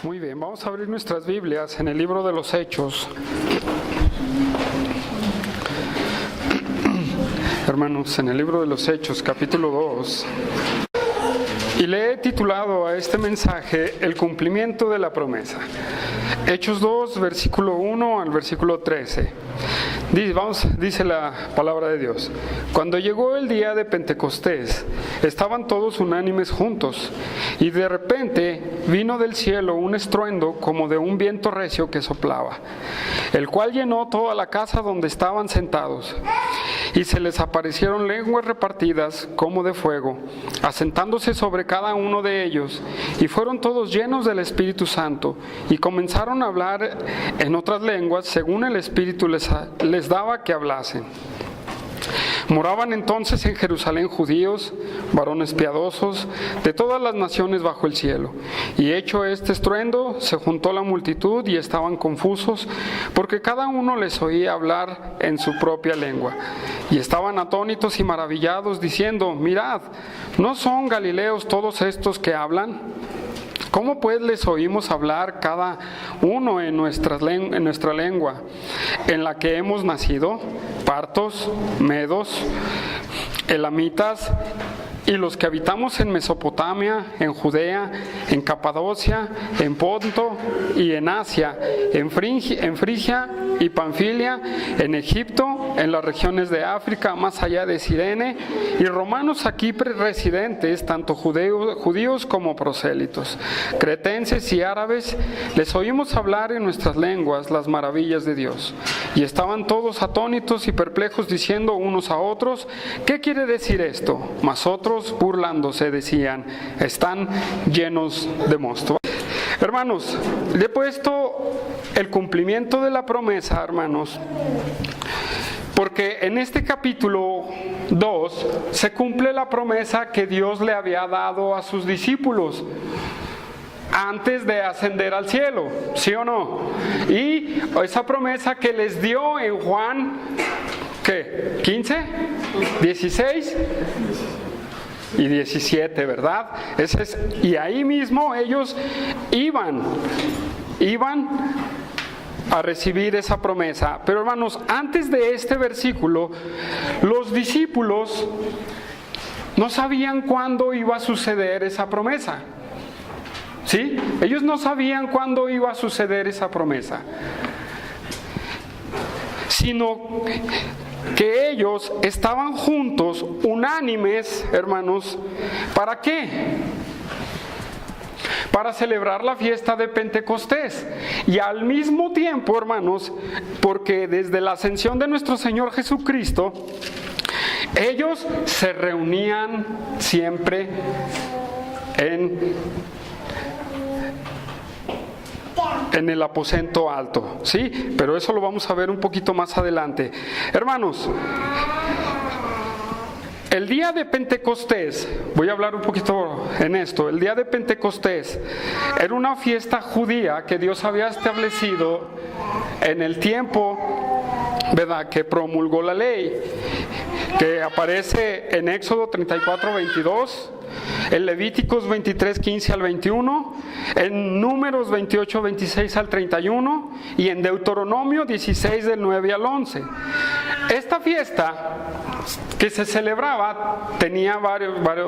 Muy bien, vamos a abrir nuestras Biblias en el libro de los Hechos. Hermanos, en el libro de los Hechos, capítulo 2. Y le he titulado a este mensaje El cumplimiento de la promesa. Hechos 2, versículo 1 al versículo 13. Dice la palabra de Dios. Cuando llegó el día de Pentecostés, estaban todos unánimes juntos, y de repente vino del cielo un estruendo como de un viento recio que soplaba, el cual llenó toda la casa donde estaban sentados. Y se les aparecieron lenguas repartidas como de fuego, asentándose sobre cada uno de ellos, y fueron todos llenos del Espíritu Santo, y comenzaron a hablar en otras lenguas según el Espíritu les daba que hablasen. Moraban entonces en Jerusalén judíos, varones piadosos, de todas las naciones bajo el cielo. Y hecho este estruendo, se juntó la multitud y estaban confusos, porque cada uno les oía hablar en su propia lengua. Y estaban atónitos y maravillados, diciendo: mirad, ¿no son galileos todos estos que hablan? ¿Cómo pues les oímos hablar cada uno en nuestra lengua en la que hemos nacido? Partos, medos, elamitas, y los que habitamos en Mesopotamia, en Judea, en Capadocia, en Ponto y en Asia, en Frigia y Panfilia, en Egipto, en las regiones de África, más allá de Cirene, y romanos aquí residentes, tanto judíos como prosélitos, cretenses y árabes, les oímos hablar en nuestras lenguas las maravillas de Dios. Y estaban todos atónitos y perplejos, diciendo unos a otros: ¿qué quiere decir esto? Mas otros, burlándose, decían: están llenos de mosto. Hermanos, le he puesto el cumplimiento de la promesa, hermanos, porque en este capítulo 2 se cumple la promesa que Dios le había dado a sus discípulos antes de ascender al cielo, ¿sí o no? Y esa promesa que les dio en Juan, ¿qué? ¿15? ¿16? Y 17, ¿verdad? Y ahí mismo ellos iban a recibir esa promesa. Pero hermanos, antes de este versículo, los discípulos no sabían cuándo iba a suceder esa promesa. ¿Sí? Ellos no sabían cuándo iba a suceder esa promesa, sino que ellos estaban juntos, unánimes, hermanos. ¿Para qué? Para celebrar la fiesta de Pentecostés. Y al mismo tiempo, hermanos, porque desde la ascensión de nuestro Señor Jesucristo, ellos se reunían siempre en el aposento alto, ¿sí? Pero eso lo vamos a ver un poquito más adelante. Hermanos, el día de Pentecostés, voy a hablar un poquito en esto. El día de Pentecostés era una fiesta judía que Dios había establecido en el tiempo, ¿verdad?, que promulgó la ley, que aparece en Éxodo 34:22, en Levíticos 23:15 al 21, en Números 28:26 al 31 y en Deuteronomio 16 del 9 al 11. Esta fiesta que se celebraba tenía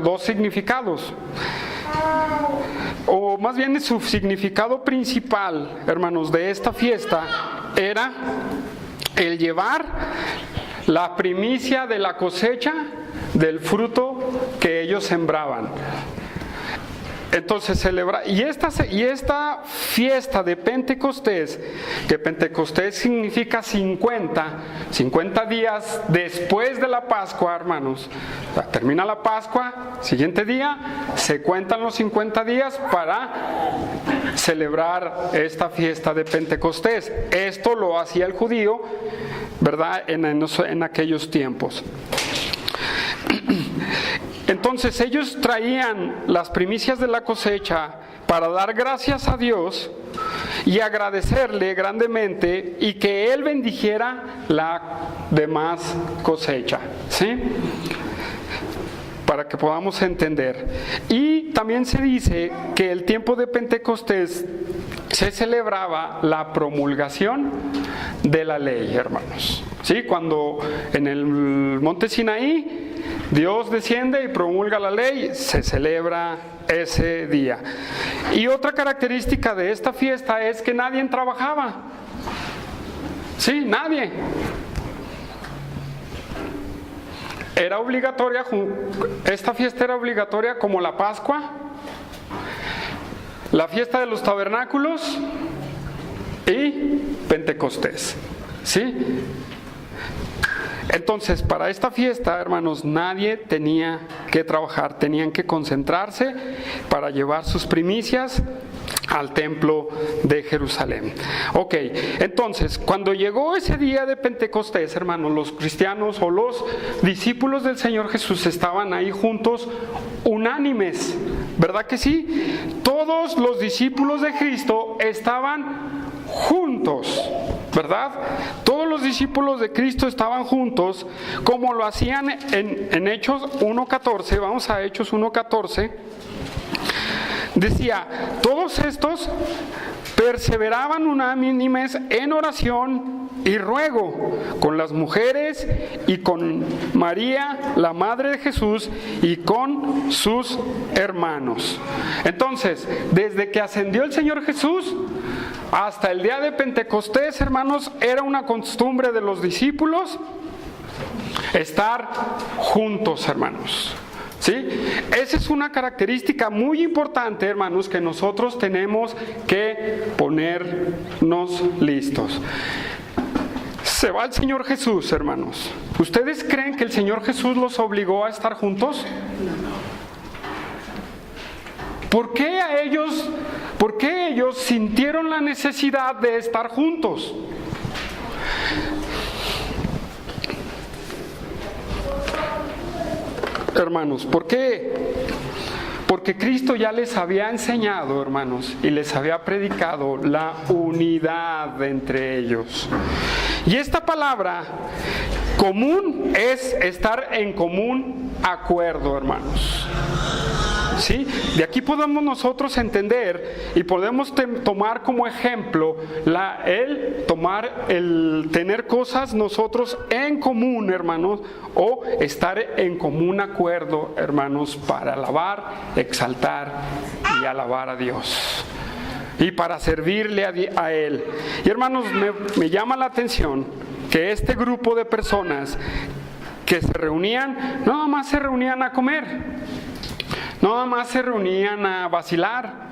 dos significados, o más bien su significado principal, hermanos, de esta fiesta era el llevar la primicia de la cosecha del fruto que ellos sembraban. Entonces esta fiesta de Pentecostés, que Pentecostés significa 50 días después de la Pascua, hermanos. Termina la Pascua, siguiente día, se cuentan los 50 días para celebrar esta fiesta de Pentecostés. Esto lo hacía el judío, ¿verdad?, en aquellos tiempos. Entonces ellos traían las primicias de la cosecha para dar gracias a Dios y agradecerle grandemente, y que Él bendijera la demás cosecha, ¿sí? para que podamos entender. Y también se dice que el tiempo de Pentecostés se celebraba la promulgación de la ley, hermanos. ¿Sí? Cuando en el monte Sinaí Dios desciende y promulga la ley, se celebra ese día. Y otra característica de esta fiesta es que nadie trabajaba. Sí, nadie. Era obligatoria, esta fiesta era obligatoria como la Pascua, la fiesta de los tabernáculos y Pentecostés. ¿Sí? Entonces, para esta fiesta, hermanos, nadie tenía que trabajar, tenían que concentrarse para llevar sus primicias al templo de Jerusalén. Ok, entonces, cuando llegó ese día de Pentecostés, hermanos, los cristianos o los discípulos del Señor Jesús estaban ahí juntos, unánimes, ¿verdad que sí? Todos los discípulos de Cristo estaban juntos, ¿verdad? Todos los discípulos de Cristo estaban juntos, como lo hacían en Hechos 1:14. Vamos a Hechos 1:14. Decía, todos estos perseveraban unánimes en oración y ruego con las mujeres y con María, la madre de Jesús, y con sus hermanos. Entonces, desde que ascendió el Señor Jesús hasta el día de Pentecostés, hermanos, era una costumbre de los discípulos estar juntos, hermanos. ¿Sí? Esa es una característica muy importante, hermanos, que nosotros tenemos que ponernos listos. Se va el Señor Jesús, hermanos. ¿Ustedes creen que el Señor Jesús los obligó a estar juntos? ¿Por qué ellos sintieron la necesidad de estar juntos? Hermanos, ¿por qué? Porque Cristo ya les había enseñado, hermanos, y les había predicado la unidad entre ellos. Y esta palabra común es estar en común acuerdo, hermanos. ¿Sí? De aquí podemos nosotros entender y podemos tomar como ejemplo el tener cosas nosotros en común, hermanos, o estar en común acuerdo, hermanos, para alabar, exaltar y alabar a Dios y para servirle a Él. Y hermanos, me llama la atención que este grupo de personas que se reunían, no nada más se reunían a comer, no nada más se reunían a vacilar,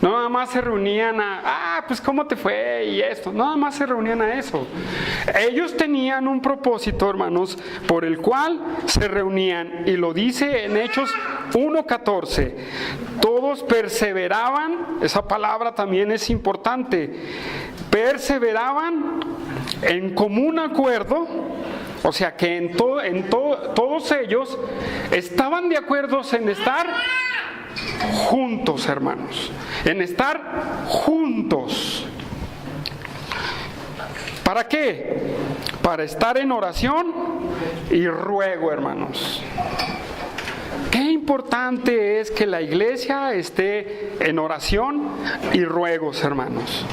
no nada más se reunían pues ¿cómo te fue? Y esto, no nada más se reunían a eso. Ellos tenían un propósito, hermanos, por el cual se reunían, y lo dice en Hechos 1:14. Todos perseveraban, esa palabra también es importante, perseveraban en común acuerdo. O sea que todos ellos estaban de acuerdo en estar juntos, hermanos. En estar juntos. ¿Para qué? Para estar en oración y ruego, hermanos. Qué importante es que la iglesia esté en oración y ruegos, hermanos.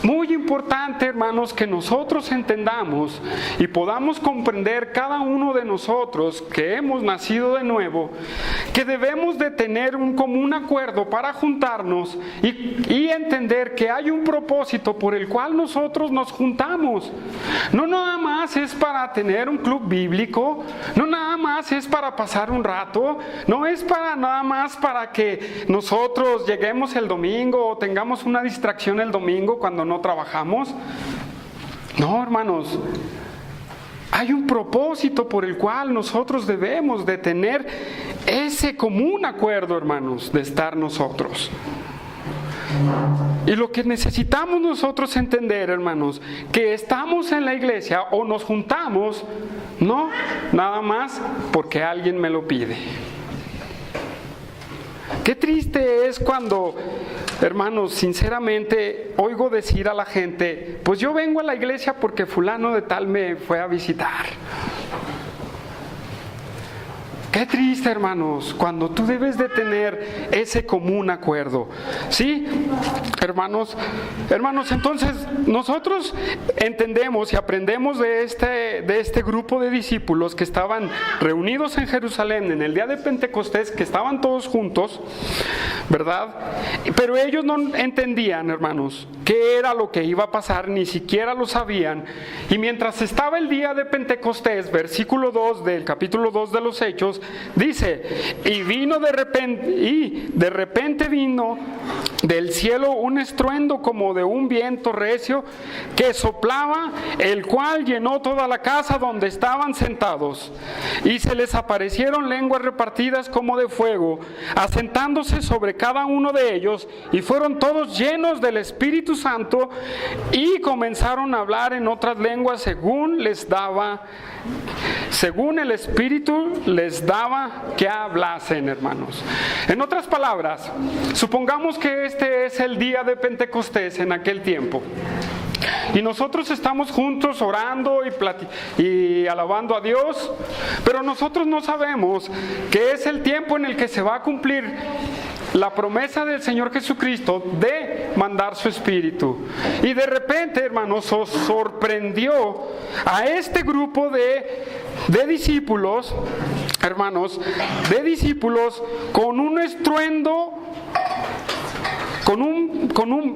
Muy importante, hermanos, que nosotros entendamos y podamos comprender cada uno de nosotros que hemos nacido de nuevo, que debemos de tener un común acuerdo para juntarnos y entender que hay un propósito por el cual nosotros nos juntamos. No nada más es para tener un club bíblico, no nada más es para pasar un rato, no es para nada más para que nosotros lleguemos el domingo o tengamos una distracción el domingo cuando no trabajamos. No, hermanos, hay un propósito por el cual nosotros debemos de tener ese común acuerdo, hermanos, de estar nosotros. Y lo que necesitamos nosotros entender, hermanos, que estamos en la iglesia o nos juntamos, no nada más porque alguien me lo pide. Qué triste es cuando, hermanos, sinceramente oigo decir a la gente, pues yo vengo a la iglesia porque fulano de tal me fue a visitar. Qué triste, hermanos, cuando tú debes de tener ese común acuerdo. ¿Sí? Hermanos, entonces nosotros entendemos y aprendemos de este grupo de discípulos que estaban reunidos en Jerusalén en el día de Pentecostés, que estaban todos juntos, ¿verdad? Pero ellos no entendían, hermanos, qué era lo que iba a pasar, ni siquiera lo sabían. Y mientras estaba el día de Pentecostés, versículo 2 del capítulo 2 de los Hechos, dice, y de repente vino del cielo un estruendo como de un viento recio que soplaba, el cual llenó toda la casa donde estaban sentados. Y se les aparecieron lenguas repartidas como de fuego, asentándose sobre cada uno de ellos, y fueron todos llenos del Espíritu Santo, y comenzaron a hablar en otras lenguas según el Espíritu les daba que hablasen, hermanos. En otras palabras, supongamos que este es el día de Pentecostés en aquel tiempo. Y nosotros estamos juntos orando y alabando a Dios, pero nosotros no sabemos que es el tiempo en el que se va a cumplir la promesa del Señor Jesucristo de mandar su Espíritu. Y de repente, hermanos, sorprendió a este grupo de discípulos, hermanos, con un estruendo,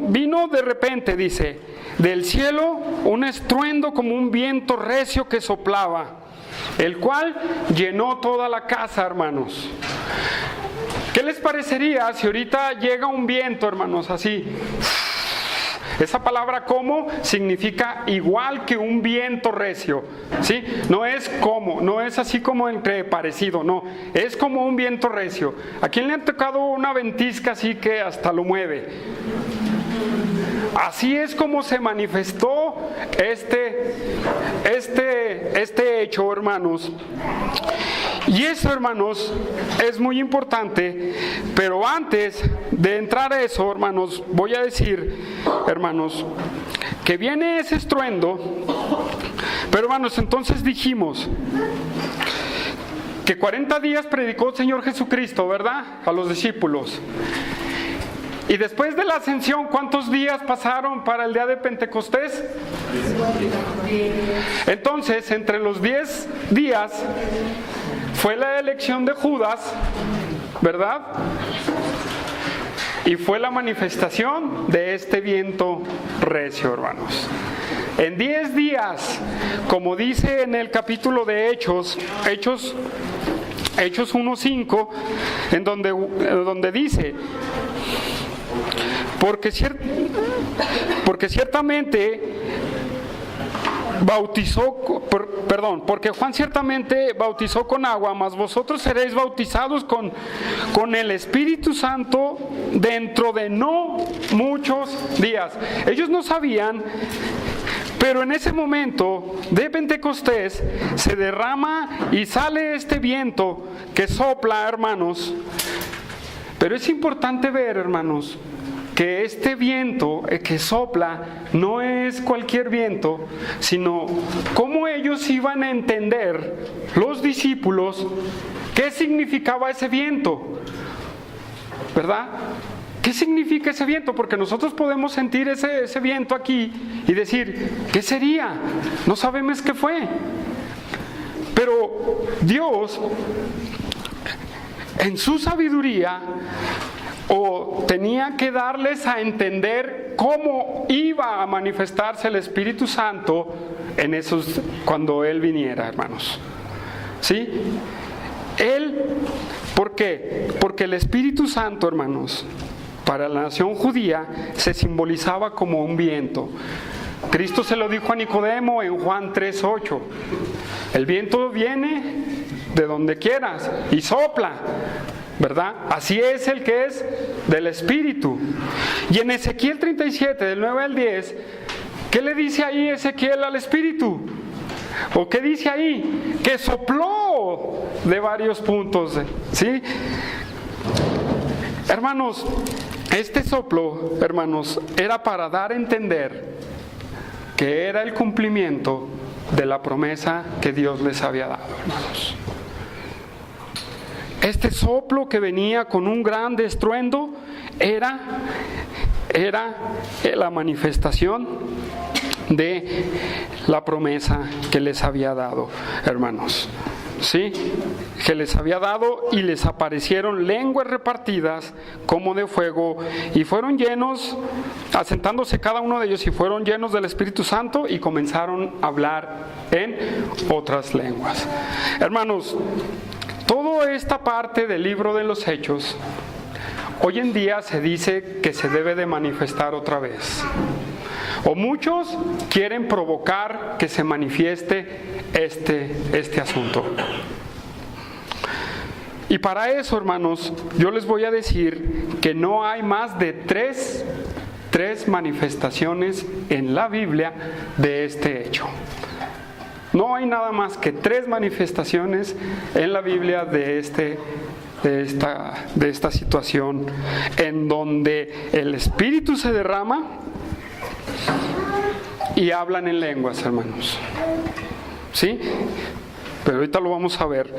vino de repente, dice, del cielo un estruendo como un viento recio que soplaba, el cual llenó toda la casa, hermanos. ¿Qué les parecería si ahorita llega un viento, hermanos, así? Esa palabra como significa igual que un viento recio, ¿sí? No es así como entre parecido, no, es como un viento recio. ¿A quién le ha tocado una ventisca así que hasta lo mueve? Así es como se manifestó este hecho, hermanos. Y eso, hermanos, es muy importante, pero antes de entrar a eso, hermanos, voy a decir, hermanos, que viene ese estruendo, pero hermanos, entonces dijimos que 40 días predicó el Señor Jesucristo, ¿verdad? A los discípulos. Y después de la ascensión, ¿cuántos días pasaron para el día de Pentecostés? Entonces, entre los 10 días fue la elección de Judas, ¿verdad? Y fue la manifestación de este viento recio, hermanos. En 10 días, como dice en el capítulo de Hechos 1:5, en donde dice, porque Juan ciertamente bautizó con agua, mas vosotros seréis bautizados con el Espíritu Santo dentro de no muchos días. Ellos no sabían, pero en ese momento de Pentecostés se derrama y sale este viento que sopla, hermanos. Pero es importante ver, hermanos, que este viento que sopla no es cualquier viento, sino cómo ellos iban a entender, los discípulos, qué significaba ese viento, ¿verdad? ¿Qué significa ese viento? Porque nosotros podemos sentir ese viento aquí y decir, ¿qué sería? No sabemos qué fue. Pero Dios, en su sabiduría, tenía que darles a entender cómo iba a manifestarse el Espíritu Santo cuando Él viniera, hermanos. ¿Sí? ¿Por qué? Porque el Espíritu Santo, hermanos, para la nación judía se simbolizaba como un viento. Cristo se lo dijo a Nicodemo en Juan 3:8. El viento viene de donde quieras y sopla, ¿verdad? Así es el que es del Espíritu. Y en Ezequiel 37, del 9 al 10, ¿qué le dice ahí Ezequiel al Espíritu? ¿O qué dice ahí? Que sopló de varios puntos, ¿sí? Hermanos, este soplo, hermanos, era para dar a entender que era el cumplimiento de la promesa que Dios les había dado, hermanos. Este soplo que venía con un gran estruendo era la manifestación de la promesa que les había dado, hermanos. ¿Sí? Que les había dado, y les aparecieron lenguas repartidas como de fuego, y fueron llenos, asentándose cada uno de ellos, y fueron llenos del Espíritu Santo, y comenzaron a hablar en otras lenguas. Hermanos, toda esta parte del libro de los Hechos, hoy en día se dice que se debe de manifestar otra vez. O muchos quieren provocar que se manifieste este asunto. Y para eso, hermanos, yo les voy a decir que no hay más de tres manifestaciones en la Biblia de este hecho. No hay nada más que 3 manifestaciones en la Biblia de esta situación, en donde el Espíritu se derrama y hablan en lenguas, hermanos. ¿Sí? Pero ahorita lo vamos a ver.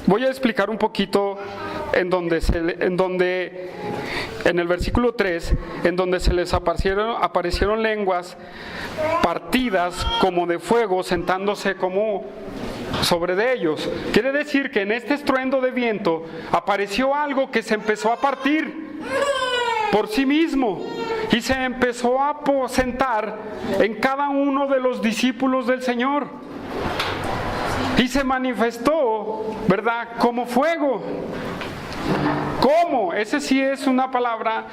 Voy a explicar un poquito en el versículo 3, en donde se les aparecieron lenguas partidas como de fuego, sentándose como sobre de ellos. Quiere decir que en este estruendo de viento apareció algo que se empezó a partir por sí mismo y se empezó a aposentar en cada uno de los discípulos del Señor. Y se manifestó, ¿verdad?, como fuego. ¿Cómo? Esa sí es una palabra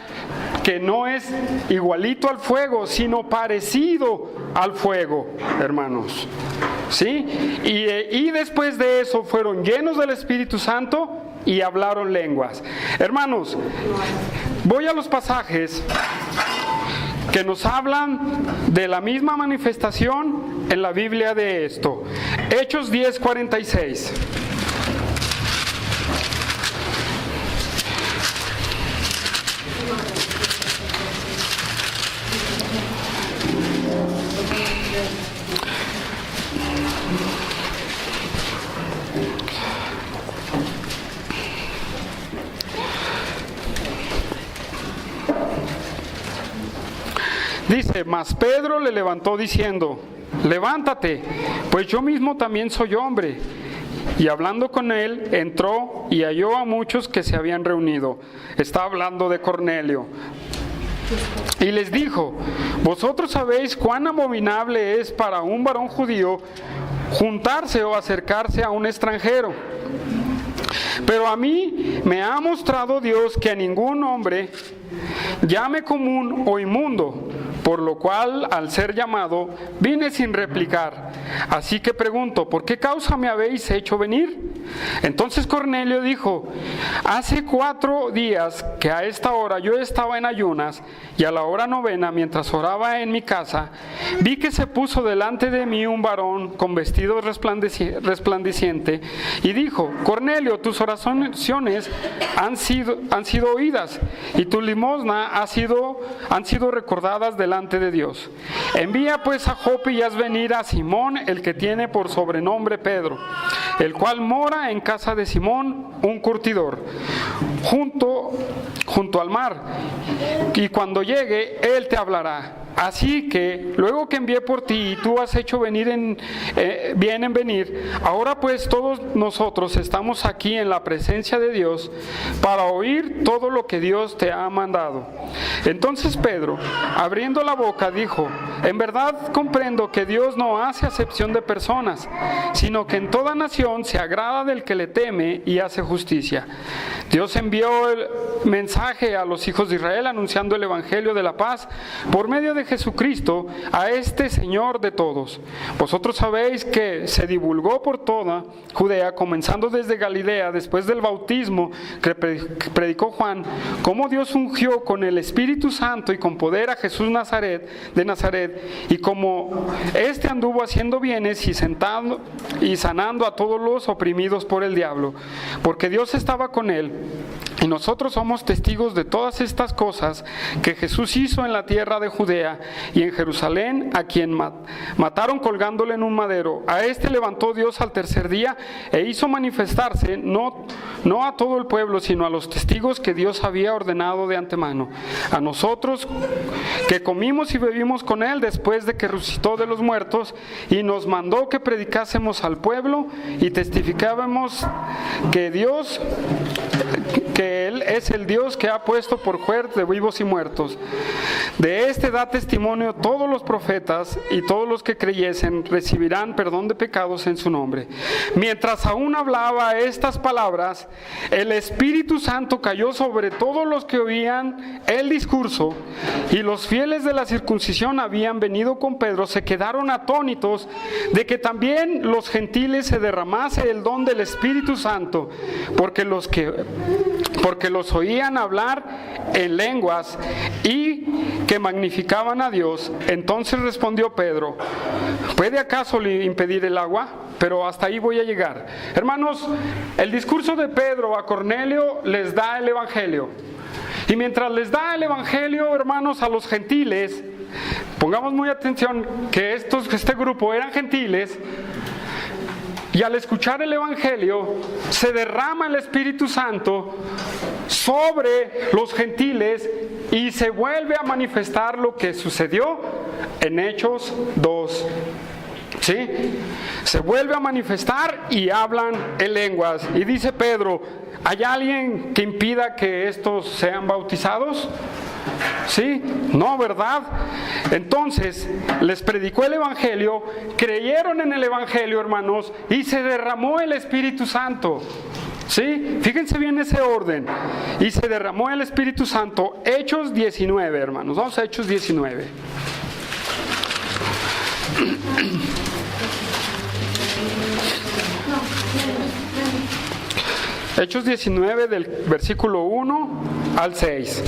que no es igualito al fuego, sino parecido al fuego, hermanos. ¿Sí? Y después de eso fueron llenos del Espíritu Santo y hablaron lenguas. Hermanos, voy a los pasajes que nos hablan de la misma manifestación en la Biblia de esto. Hechos 10:46. Dice, mas Pedro le levantó diciendo, levántate, pues yo mismo también soy hombre. Y hablando con él, entró y halló a muchos que se habían reunido. Está hablando de Cornelio. Y les dijo, vosotros sabéis cuán abominable es para un varón judío juntarse o acercarse a un extranjero. Pero a mí me ha mostrado Dios que a ningún hombre llame común o inmundo, por lo cual, al ser llamado, vine sin replicar. Así que pregunto, ¿por qué causa me habéis hecho venir? Entonces Cornelio dijo, hace 4 días que a esta hora yo estaba en ayunas, y a la hora 9, mientras oraba en mi casa, vi que se puso delante de mí un varón con vestido resplandeciente, y dijo, Cornelio, tus oraciones han sido oídas, y tu limosna han sido recordadas delante de Dios. Envía pues a Jope y haz venir a Simón, el que tiene por sobrenombre Pedro, el cual mora en casa de Simón, un curtidor, junto al mar, y cuando llegue, él te hablará. Así que, luego que envié por ti y tú has hecho venir bien en venir, ahora pues todos nosotros estamos aquí en la presencia de Dios para oír todo lo que Dios te ha mandado. Entonces Pedro, abriendo la boca, dijo, en verdad comprendo que Dios no hace acepción de personas, sino que en toda nación se agrada del que le teme y hace justicia. Dios envió el mensaje a los hijos de Israel anunciando el evangelio de la paz por medio de Jesucristo a este Señor de todos. Vosotros sabéis que se divulgó por toda Judea, comenzando desde Galilea, después del bautismo que predicó Juan, cómo Dios ungió con el Espíritu Santo y con poder a Jesús de Nazaret, y como éste anduvo haciendo bienes y sanando a todos los oprimidos por el diablo, porque Dios estaba con él. Y nosotros somos testigos de todas estas cosas que Jesús hizo en la tierra de Judea y en Jerusalén, a quien mataron colgándole en un madero. A este levantó Dios al tercer día e hizo manifestarse no a todo el pueblo, sino a los testigos que Dios había ordenado de antemano. A nosotros que comimos y bebimos con él después de que resucitó de los muertos, y nos mandó que predicásemos al pueblo y testificábamos que Él es el Dios que ha puesto por juez de vivos y muertos. De este da testimonio todos los profetas, y todos los que creyesen recibirán perdón de pecados en su nombre. Mientras aún hablaba estas palabras, el Espíritu Santo cayó sobre todos los que oían el discurso, y los fieles de la circuncisión habían venido con Pedro se quedaron atónitos de que también los gentiles se derramase el don del Espíritu Santo, porque los oían hablar en lenguas y que magnificaban a Dios. Entonces respondió Pedro: ¿puede acaso impedir el agua? Pero hasta ahí voy a llegar. Hermanos, el discurso de Pedro a Cornelio les da el Evangelio. Y mientras les da el Evangelio, hermanos, a los gentiles, pongamos muy atención que este grupo eran gentiles, y al escuchar el Evangelio se derrama el Espíritu Santo sobre los gentiles y se vuelve a manifestar lo que sucedió en Hechos 2. ¿Sí? Se vuelve a manifestar y hablan en lenguas. Y dice Pedro: ¿hay alguien que impida que estos sean bautizados? ¿Sí? No, ¿verdad? Entonces les predicó el Evangelio, creyeron en el Evangelio, hermanos, y se derramó el Espíritu Santo. ¿Sí? Fíjense bien ese orden. Y se derramó el Espíritu Santo. Hechos 19, hermanos. Vamos a Hechos 19. Hechos 19 del versículo 1 al 6.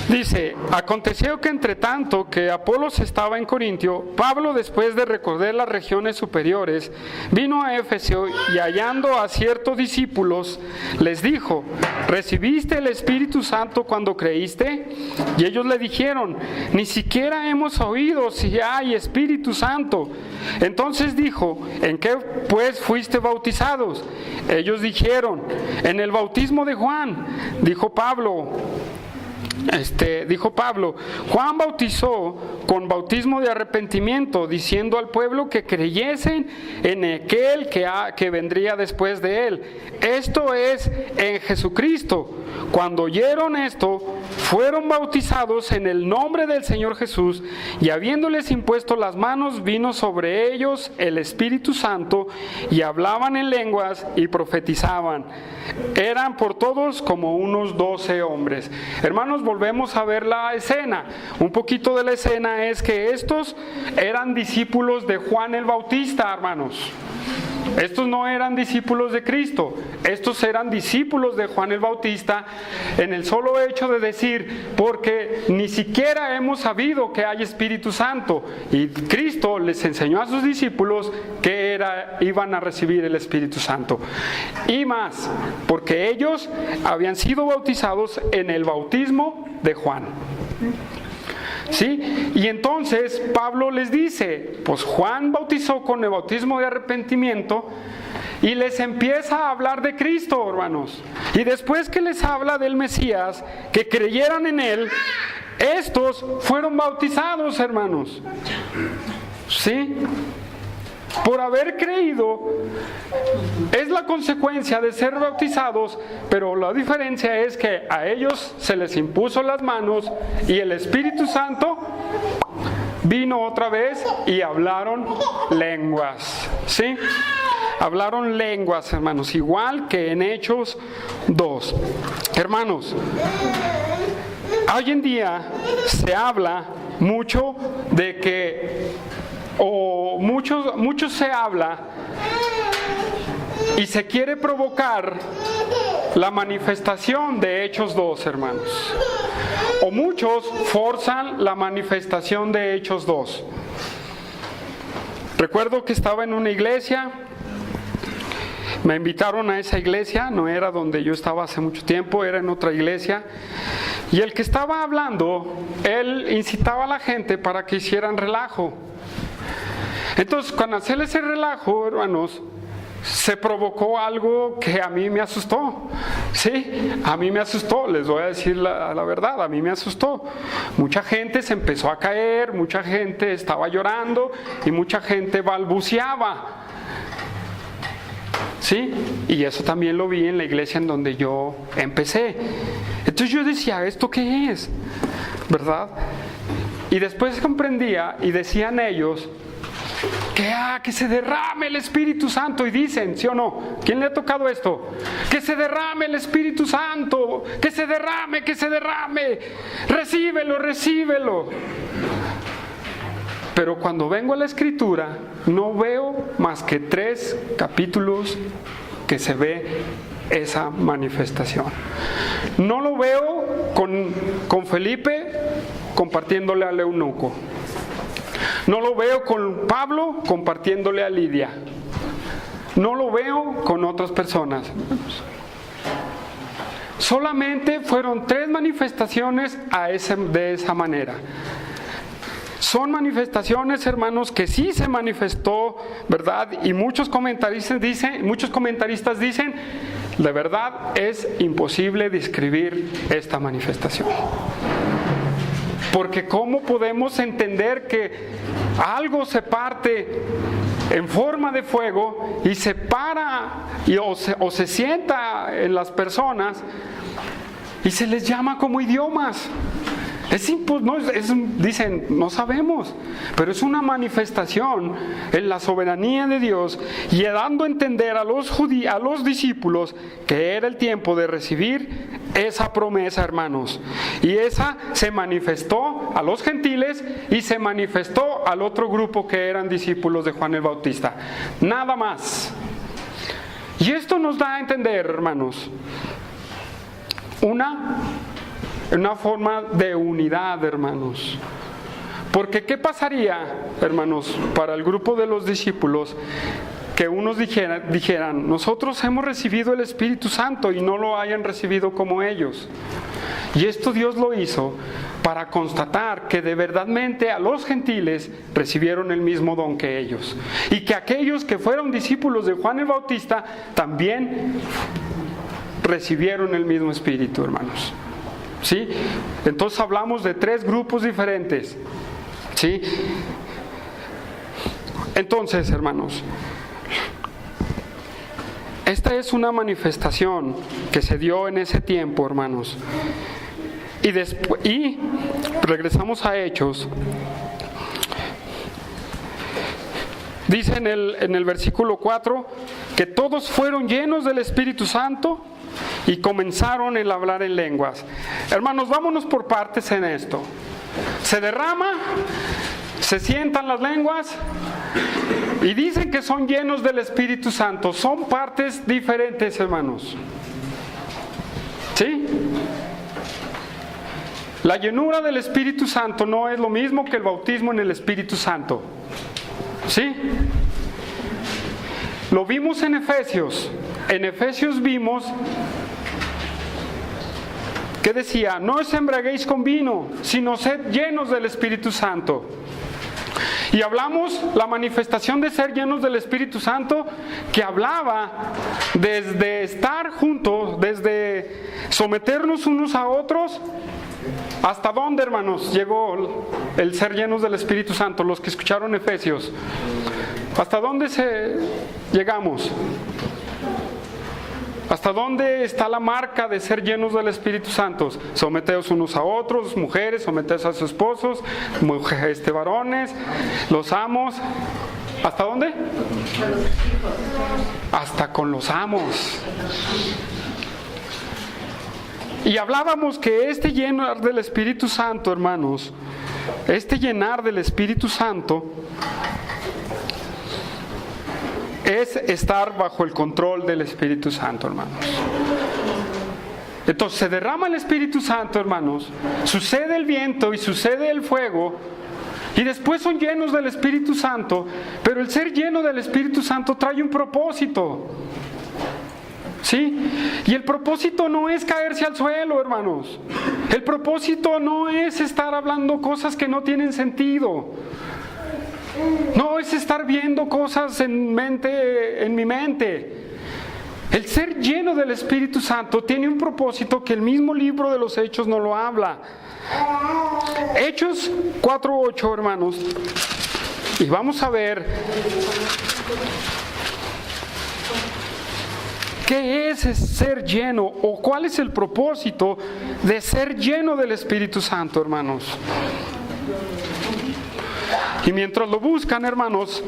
Dice: aconteció que entre tanto que Apolos estaba en Corintio, Pablo, después de recorrer las regiones superiores, vino a Éfeso, y hallando a ciertos discípulos, les dijo: ¿recibiste el Espíritu Santo cuando creíste? Y ellos le dijeron: ni siquiera hemos oído si hay Espíritu Santo. Entonces dijo: ¿en qué pues fuiste bautizados? Ellos dijeron: en el bautismo de Juan. Dijo Pablo: Juan bautizó con bautismo de arrepentimiento, diciendo al pueblo que creyesen en aquel que vendría después de él, esto es, en Jesucristo. Cuando oyeron esto, fueron bautizados en el nombre del Señor Jesús, y habiéndoles impuesto las manos, vino sobre ellos el Espíritu Santo, y hablaban en lenguas y profetizaban. Eran por todos como unos 12 hombres. Hermanos, volvemos a ver la escena. Un poquito de la escena es que estos eran discípulos de Juan el Bautista, hermanos. Estos no eran discípulos de Cristo, estos eran discípulos de Juan el Bautista, en el solo hecho de decir: porque ni siquiera hemos sabido que hay Espíritu Santo. Y Cristo les enseñó a sus discípulos que iban a recibir el Espíritu Santo. Y más, porque ellos habían sido bautizados en el bautismo de Juan. ¿Sí? Y entonces Pablo les dice: pues Juan bautizó con el bautismo de arrepentimiento, y les empieza a hablar de Cristo, hermanos. Y después que les habla del Mesías, que creyeran en él, estos fueron bautizados, hermanos. ¿Sí? Por haber creído es la consecuencia de ser bautizados, pero la diferencia es que a ellos se les impuso las manos y el Espíritu Santo vino otra vez y hablaron lenguas. ¿Sí? Hablaron lenguas, hermanos, igual que en Hechos 2. Hermanos, hoy en día se habla mucho de que mucho se habla y se quiere provocar la manifestación de Hechos 2, hermanos. O muchos forzan la manifestación de Hechos 2. Recuerdo que estaba en una iglesia, Me invitaron a esa iglesia, no era donde yo estaba hace mucho tiempo, era en otra iglesia. Y el que estaba hablando, él incitaba a la gente para que hicieran relajo. Entonces, cuando hacer ese relajo, hermanos, se provocó algo que a mí me asustó. Sí, a mí me asustó, les voy a decir la verdad, a mí me asustó. Mucha gente se empezó a caer, mucha gente estaba llorando y mucha gente balbuceaba. ¿Sí? Y eso también lo vi en la iglesia en donde yo empecé. Entonces yo decía, ¿esto qué es? ¿Verdad? Y después comprendía y decían ellos que se derrame el Espíritu Santo. Y dicen, ¿sí o no? ¿Quién le ha tocado esto? Que se derrame el Espíritu Santo, que se derrame, recíbelo, recíbelo. Pero cuando vengo a la Escritura, no veo más que 3 capítulos que se ve esa manifestación. No lo veo con Felipe compartiéndole al eunuco. No lo veo con Pablo compartiéndole a Lidia. No lo veo con otras personas. Solamente fueron 3 manifestaciones de esa manera. Son manifestaciones, hermanos, que sí se manifestó, ¿verdad? Y muchos comentaristas dicen, de verdad es imposible describir esta manifestación. Porque ¿cómo podemos entender que algo se parte en forma de fuego y se para o se sienta en las personas y se les llama como idiomas? Dicen, no sabemos, pero es una manifestación en la soberanía de Dios y dando a entender a los discípulos que era el tiempo de recibir esa promesa, hermanos. Y esa se manifestó a los gentiles y se manifestó al otro grupo que eran discípulos de Juan el Bautista. Nada más. Y esto nos da a entender, hermanos, una forma de unidad, hermanos. Porque ¿qué pasaría, hermanos, para el grupo de los discípulos que unos dijeran, nosotros hemos recibido el Espíritu Santo y no lo hayan recibido como ellos? Y esto Dios lo hizo para constatar que de verdadmente a los gentiles recibieron el mismo don que ellos. Y que aquellos que fueron discípulos de Juan el Bautista también recibieron el mismo Espíritu, hermanos. ¿Sí? Entonces hablamos de 3 grupos diferentes. ¿Sí? Entonces, hermanos, esta es una manifestación que se dio en ese tiempo, hermanos. Y regresamos a Hechos. Dice en el versículo 4 que todos fueron llenos del Espíritu Santo y comenzaron a hablar en lenguas. Hermanos, vámonos por partes en esto. Se derrama, se sientan las lenguas y dicen que son llenos del Espíritu Santo. Son partes diferentes, hermanos. ¿Sí? La llenura del Espíritu Santo no es lo mismo que el bautismo en el Espíritu Santo. ¿Sí? Lo vimos en Efesios. En Efesios vimos que decía, no os embriaguéis con vino, sino sed llenos del Espíritu Santo. Y hablamos la manifestación de ser llenos del Espíritu Santo, que hablaba desde estar juntos, desde someternos unos a otros. ¿Hasta dónde, hermanos, llegó el ser llenos del Espíritu Santo? Los que escucharon Efesios, ¿hasta dónde llegamos? ¿Hasta dónde está la marca de ser llenos del Espíritu Santo? Someteos unos a otros, mujeres, someteos a sus esposos, varones, los amos. ¿Hasta dónde? Hasta con los amos. Y hablábamos que este llenar del Espíritu Santo, hermanos, este llenar del Espíritu Santo es estar bajo el control del Espíritu Santo, hermanos. Entonces se derrama el Espíritu Santo, hermanos, sucede el viento y sucede el fuego, y después son llenos del Espíritu Santo, pero el ser lleno del Espíritu Santo trae un propósito. ¿Sí? Y el propósito no es caerse al suelo, hermanos. El propósito no es estar hablando cosas que no tienen sentido. No es estar viendo cosas en mi mente. El ser lleno del Espíritu Santo tiene un propósito que el mismo libro de los Hechos nos lo habla. Hechos 4:8, hermanos. Y vamos a ver qué es ser lleno o cuál es el propósito de ser lleno del Espíritu Santo, hermanos. Y mientras lo buscan, hermanos,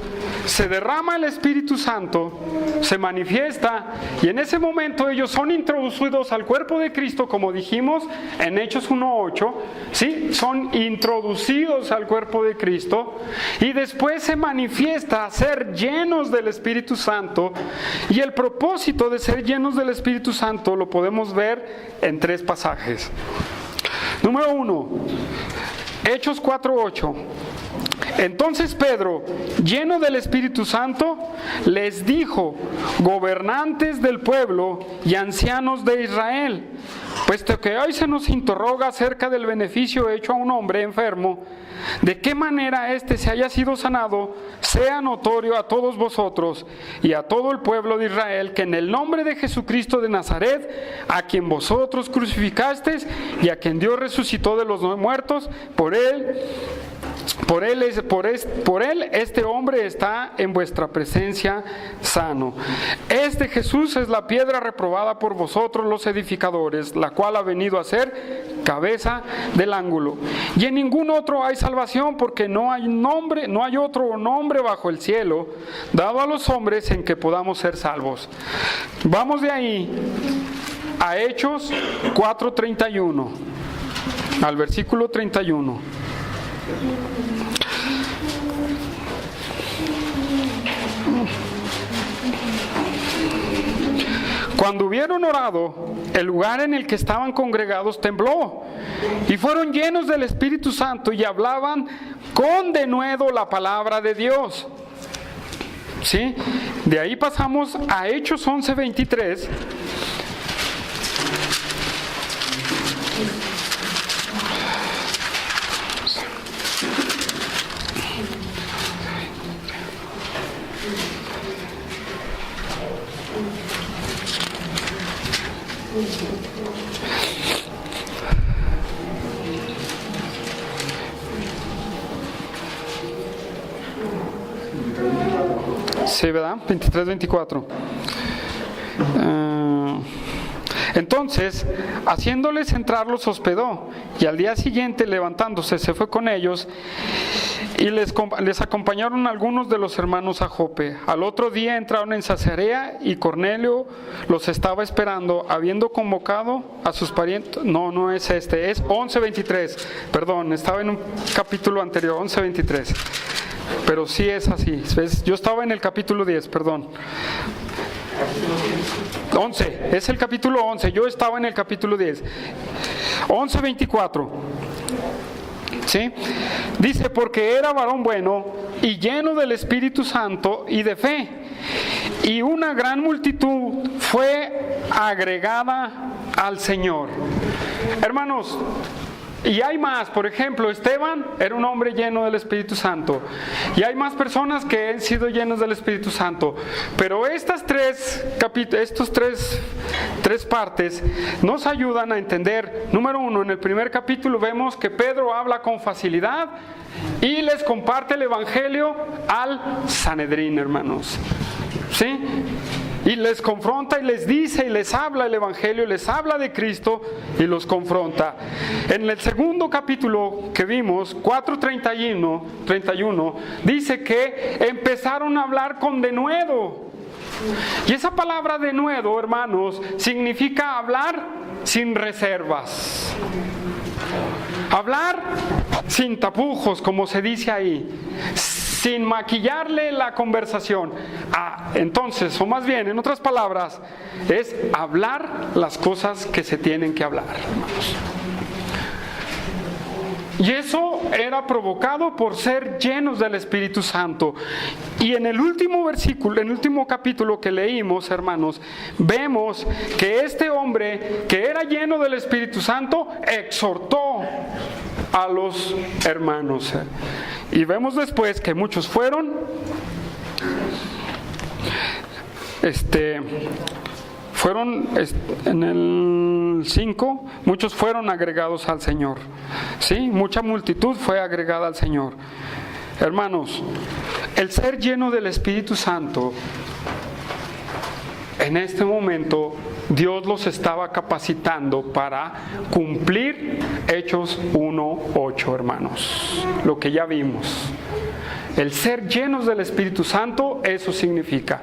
se derrama el Espíritu Santo, se manifiesta, y en ese momento ellos son introducidos al cuerpo de Cristo, como dijimos en Hechos 1:8, ¿sí? Son introducidos al cuerpo de Cristo, y después se manifiesta a ser llenos del Espíritu Santo, y el propósito de ser llenos del Espíritu Santo lo podemos ver en 3 pasajes. Número 1, Hechos 4:8. Entonces Pedro, lleno del Espíritu Santo, les dijo: gobernantes del pueblo y ancianos de Israel, puesto que hoy se nos interroga acerca del beneficio hecho a un hombre enfermo, de qué manera éste se haya sido sanado, sea notorio a todos vosotros y a todo el pueblo de Israel que en el nombre de Jesucristo de Nazaret, a quien vosotros crucificasteis y a quien Dios resucitó de los muertos, por él este hombre está en vuestra presencia sano. Este Jesús es la piedra reprobada por vosotros los edificadores, la cual ha venido a ser cabeza del ángulo. Y en ningún otro hay salvación, porque no hay otro nombre bajo el cielo dado a los hombres en que podamos ser salvos. Vamos de ahí a Hechos 4:31, al versículo 31. Cuando hubieron orado, el lugar en el que estaban congregados tembló, y fueron llenos del Espíritu Santo y hablaban con denuedo la palabra de Dios. ¿Sí? De ahí pasamos a Hechos 11:23. Sí, ¿verdad? 23-24. Entonces, haciéndoles entrar, los hospedó, y al día siguiente, levantándose, se fue con ellos, y les acompañaron algunos de los hermanos a Jope. Al otro día entraron en Cesarea, y Cornelio los estaba esperando, habiendo convocado a sus parientes. No es es 11:23, perdón, estaba en un capítulo anterior, 11:23. Pero sí es así. Yo estaba en el capítulo 10, perdón. 11, es el capítulo 11. Yo estaba en el capítulo 10. 11:24. ¿Sí? Dice: porque era varón bueno y lleno del Espíritu Santo y de fe, y una gran multitud fue agregada al Señor. Hermanos, y hay más. Por ejemplo, Esteban era un hombre lleno del Espíritu Santo, y hay más personas que han sido llenos del Espíritu Santo, pero estas tres partes nos ayudan a entender. Número 1, en el primer capítulo vemos que Pedro habla con facilidad y les comparte el Evangelio al Sanedrín, hermanos. ¿Sí? Y les confronta y les dice y les habla el Evangelio, les habla de Cristo y los confronta. En el segundo capítulo que vimos, 4:31, dice que empezaron a hablar con denuedo. Y esa palabra denuedo, hermanos, significa hablar sin reservas. Hablar sin tapujos, como se dice ahí, sin maquillarle la conversación. Entonces, o más bien, en otras palabras, es hablar las cosas que se tienen que hablar, hermanos. Y eso era provocado por ser llenos del Espíritu Santo. Y en el último versículo, en el último capítulo que leímos, hermanos, vemos que este hombre que era lleno del Espíritu Santo exhortó a los hermanos. Y vemos después que muchos fueron en el 5, muchos fueron agregados al Señor. ¿Sí? Mucha multitud fue agregada al Señor. Hermanos, el ser lleno del Espíritu Santo, en este momento Dios los estaba capacitando para cumplir Hechos 1:8, hermanos. Lo que ya vimos. El ser llenos del Espíritu Santo, eso significa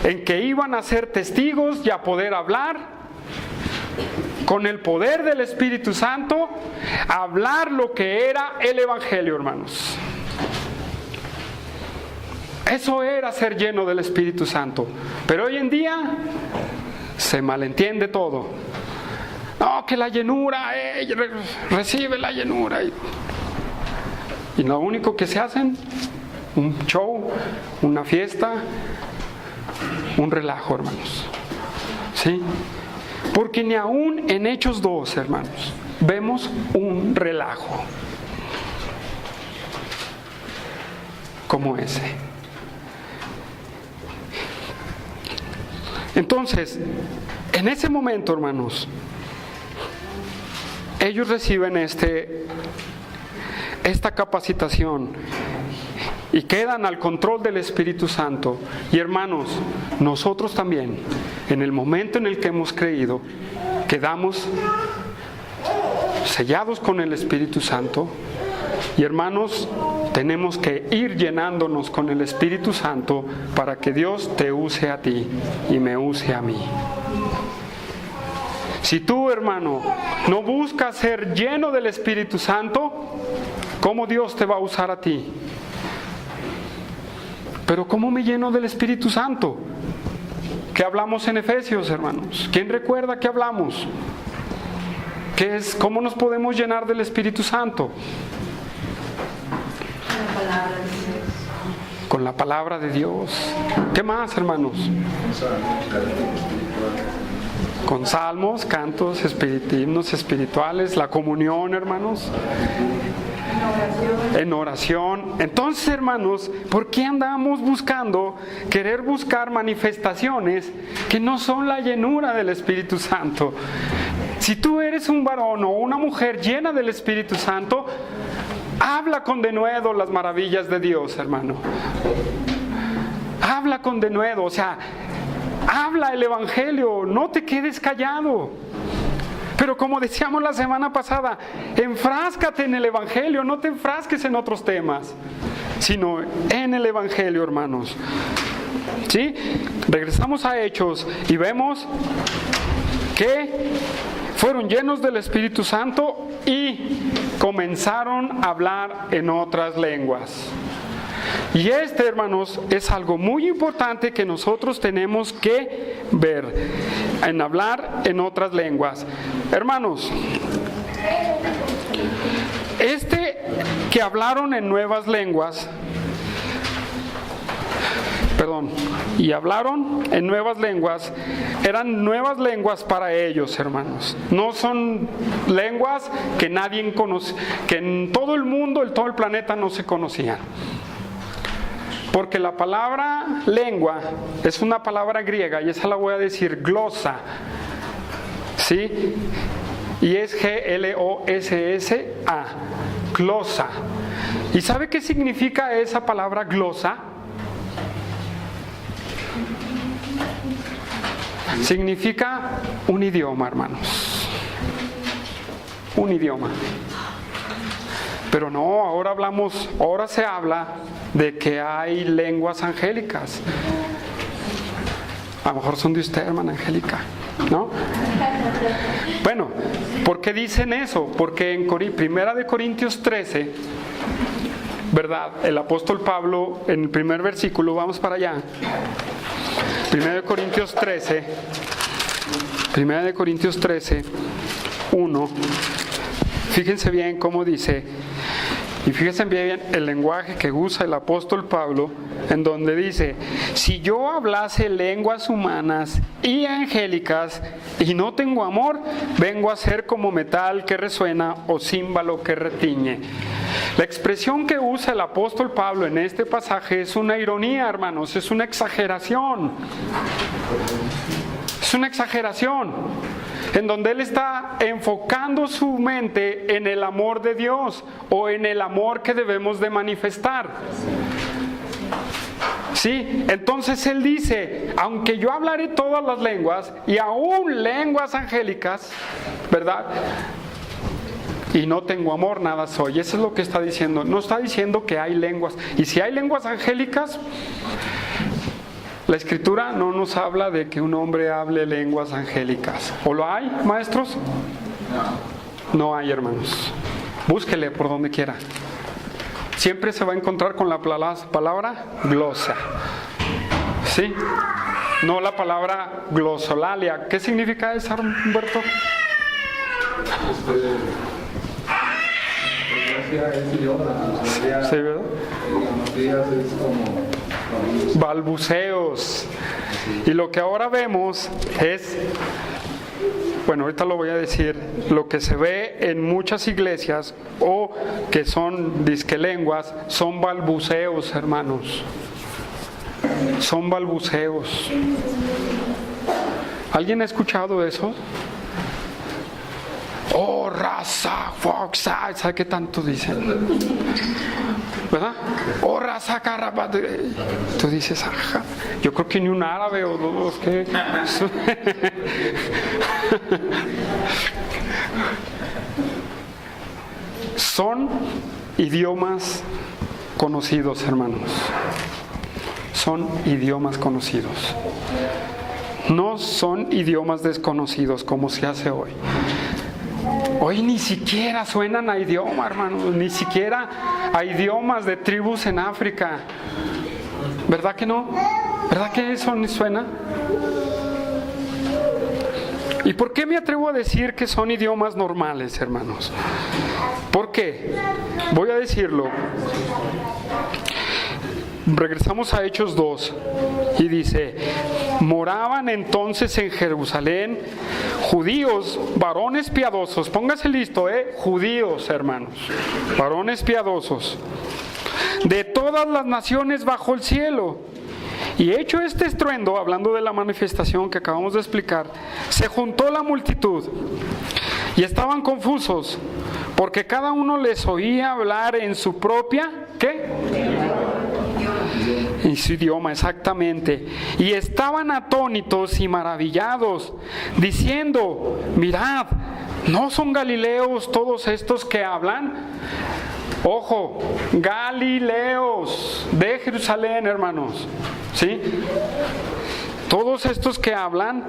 en que iban a ser testigos y a poder hablar con el poder del Espíritu Santo, hablar lo que era el Evangelio, hermanos. Eso era ser lleno del Espíritu Santo. Pero hoy en día se malentiende todo. No, que la llenura, recibe la llenura. Y lo único que se hacen, un show, una fiesta, un relajo, hermanos. ¿Sí? Porque ni aún en Hechos 2, hermanos, vemos un relajo como ese. Entonces, en ese momento, hermanos, ellos reciben esta capacitación y quedan al control del Espíritu Santo. Y hermanos, nosotros también, en el momento en el que hemos creído, quedamos sellados con el Espíritu Santo. Y hermanos, tenemos que ir llenándonos con el Espíritu Santo para que Dios te use a ti y me use a mí. Si tú, hermano, no buscas ser lleno del Espíritu Santo, ¿cómo Dios te va a usar a ti? Pero ¿cómo me lleno del Espíritu Santo? ¿Qué hablamos en Efesios, hermanos? ¿Quién recuerda qué hablamos? ¿Qué es? ¿Cómo nos podemos llenar del Espíritu Santo? Con la palabra de Dios. ¿Qué más, hermanos? Con salmos, cantos, himnos espirituales, la comunión, hermanos. En oración. Entonces, hermanos, ¿por qué andamos querer buscar manifestaciones que no son la llenura del Espíritu Santo? Si tú eres un varón o una mujer llena del Espíritu Santo, habla con denuedo las maravillas de Dios, hermano. Habla con denuedo, o sea, habla el Evangelio, no te quedes callado. Pero como decíamos la semana pasada, enfráscate en el Evangelio, no te enfrasques en otros temas, sino en el Evangelio, hermanos. ¿Sí? Regresamos a Hechos y vemos que fueron llenos del Espíritu Santo y comenzaron a hablar en otras lenguas. Y hermanos, es algo muy importante que nosotros tenemos que ver, en hablar en otras lenguas. Hermanos, que hablaron en nuevas lenguas, y hablaron en nuevas lenguas, eran nuevas lenguas para ellos, hermanos. No son lenguas que nadie conoce, que en todo el mundo, en todo el planeta no se conocían. Porque la palabra lengua es una palabra griega, y esa la voy a decir glosa, ¿sí? Y es G-L-O-S-S-A, glosa. ¿Y sabe qué significa esa palabra glosa? Significa un idioma, hermanos. Un idioma. Pero no, ahora se habla de que hay lenguas angélicas. A lo mejor son de usted, hermana Angélica, ¿no? Bueno, ¿por qué dicen eso? Porque en 1 Corintios 13, ¿verdad? El apóstol Pablo, en el primer versículo, vamos para allá. 1 Corintios 13, 1 Corintios 13, 1. Fíjense bien cómo dice: Y fíjense bien el lenguaje que usa el apóstol Pablo, en donde dice: si yo hablase lenguas humanas y angélicas y no tengo amor, vengo a ser como metal que resuena o címbalo que retiñe. La expresión que usa el apóstol Pablo en este pasaje es una ironía, hermanos, es una exageración. Es una exageración en donde él está enfocando su mente en el amor de Dios o en el amor que debemos de manifestar. Sí, entonces él dice: aunque yo hablaré todas las lenguas y aún lenguas angélicas, ¿verdad?, y no tengo amor, nada soy. Eso es lo que está diciendo. No está diciendo que hay lenguas. Y si hay lenguas angélicas, la Escritura no nos habla de que un hombre hable lenguas angélicas. ¿O lo hay, maestros? No hay, hermanos. Búsquele por donde quiera. Siempre se va a encontrar con la palabra glosa. ¿Sí? No la palabra glosolalia. ¿Qué significa eso, Humberto? Sí, ¿verdad? Balbuceos. Y lo que ahora vemos es, bueno, ahorita lo voy a decir, lo que se ve en muchas iglesias o que son disquelenguas, son balbuceos, hermanos. Son balbuceos. ¿Alguien ha escuchado eso? Oh, raza, foxa, ¿sabe qué tanto dicen? ¿Verdad? Oh, raza, caramba. Tú dices: ajá. Yo creo que ni un árabe o dos que... Son idiomas conocidos, hermanos. Son idiomas conocidos. No son idiomas desconocidos como se hace hoy. Hoy ni siquiera suenan a idioma, hermanos, ni siquiera a idiomas de tribus en África. ¿Verdad que no? ¿Verdad que eso ni suena? ¿Y por qué me atrevo a decir que son idiomas normales, hermanos? ¿Por qué? Voy a decirlo. Regresamos a Hechos 2 y dice: moraban entonces en Jerusalén judíos, varones piadosos. Póngase listo, judíos, hermanos, varones piadosos, de todas las naciones bajo el cielo. Y hecho este estruendo, hablando de la manifestación que acabamos de explicar, se juntó la multitud y estaban confusos, porque cada uno les oía hablar en su propia, ¿qué? En su idioma, exactamente. Y estaban atónitos y maravillados, diciendo: mirad, ¿no son galileos todos estos que hablan? Ojo, Galileos de Jerusalén, hermanos. ¿Sí? Todos estos que hablan,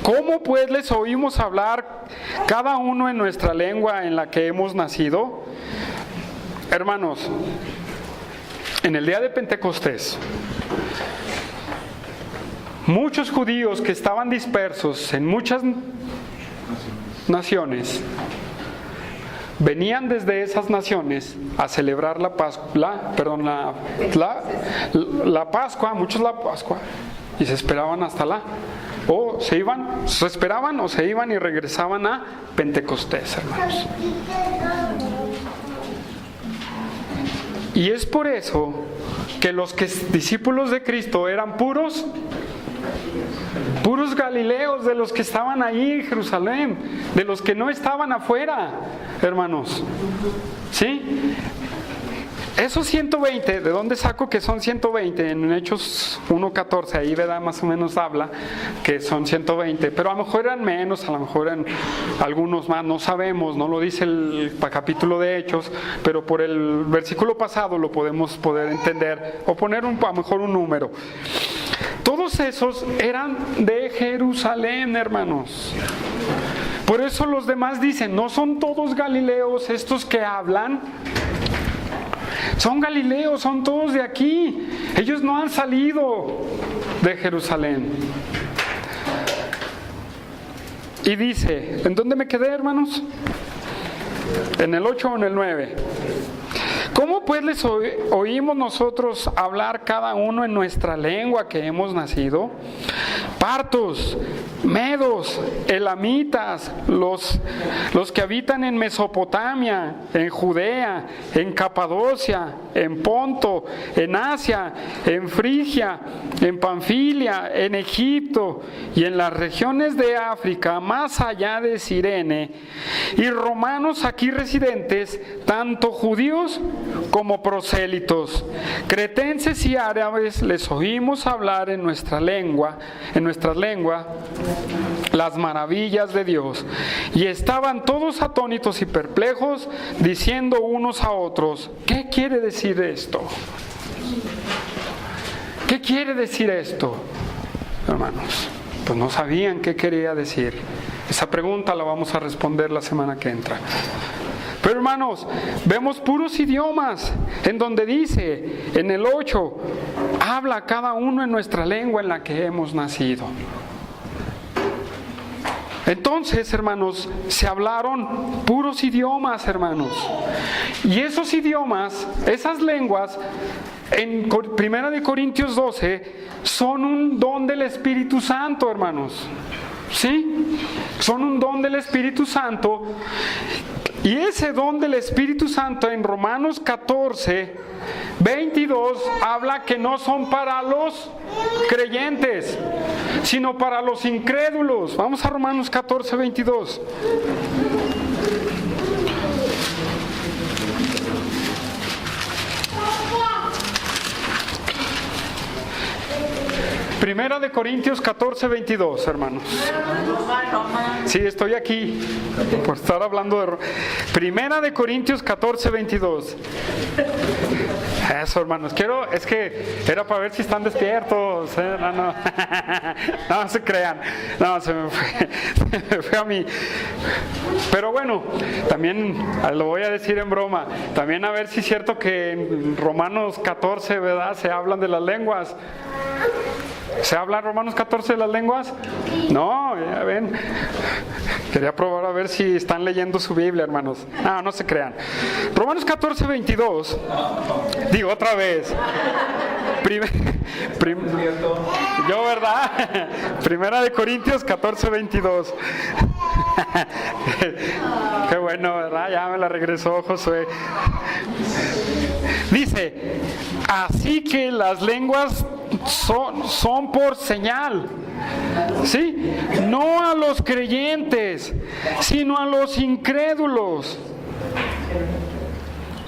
¿cómo pues les oímos hablar cada uno en nuestra lengua en la que hemos nacido? Hermanos, en el día de Pentecostés, muchos judíos que estaban dispersos en muchas naciones venían desde esas naciones a celebrar la Pascua, muchos la Pascua, y se esperaban hasta esperaban o se iban y regresaban a Pentecostés, hermanos. Y es por eso que los discípulos de Cristo eran puros galileos, de los que estaban ahí en Jerusalén, de los que no estaban afuera, hermanos. ¿Sí? Esos 120, ¿de dónde saco que son 120? En Hechos 1:14, ahí ¿verdad? Más o menos habla que son 120, pero a lo mejor eran menos, a lo mejor eran algunos más, no sabemos, no lo dice el capítulo de Hechos, pero por el versículo pasado lo podemos entender, o poner a lo mejor un número. Todos esos eran de Jerusalén, hermanos. Por eso los demás dicen: no son todos galileos estos que hablan. Son galileos, son todos de aquí. Ellos no han salido de Jerusalén. Y dice, ¿en dónde me quedé, hermanos? ¿En el 8 o en el 9? ¿Cómo pues les oímos nosotros hablar cada uno en nuestra lengua que hemos nacido? Partos, medos, elamitas, los que habitan en Mesopotamia, en Judea, en Capadocia, en Ponto, en Asia, en Frigia, en Panfilia, en Egipto y en las regiones de África, más allá de Cirene, y romanos aquí residentes, tanto judíos como prosélitos, cretenses y árabes, les oímos hablar en nuestra lengua, las maravillas de Dios. Y estaban todos atónitos y perplejos, diciendo unos a otros: ¿qué quiere decir esto? ¿Qué quiere decir esto? Hermanos, pues no sabían qué quería decir. Esa pregunta la vamos a responder la semana que entra. Pero hermanos, vemos puros idiomas en donde dice, en el 8, habla cada uno en nuestra lengua en la que hemos nacido. Entonces, hermanos, se hablaron puros idiomas, hermanos. Y esos idiomas, esas lenguas, en 1 de Corintios 12, son un don del Espíritu Santo, hermanos. ¿Sí? Son un don del Espíritu Santo. Y ese don del Espíritu Santo en Romanos 14, 22 habla que no son para los creyentes, sino para los incrédulos. Vamos a Romanos 14, 22. Primera de Corintios 14, 22, hermanos. Sí, estoy aquí por estar hablando de... Primera de Corintios 14, 22. Eso, hermanos. Es que era para ver si están despiertos. No se crean. No, se me fue a mí. Pero bueno, también lo voy a decir en broma. También a ver si es cierto que en Romanos 14, ¿verdad? Se hablan de las lenguas. ¿Se habla en Romanos 14 de las lenguas? No, ya ven. Quería probar a ver si están leyendo su Biblia, hermanos. No se crean. Romanos 14, 22. Digo otra vez. Yo, ¿verdad? Primera de Corintios 14, 22. Qué bueno, ¿verdad? Ya me la regresó Josué. Dice, así que las lenguas son por señal, ¿sí? No a los creyentes, sino a los incrédulos.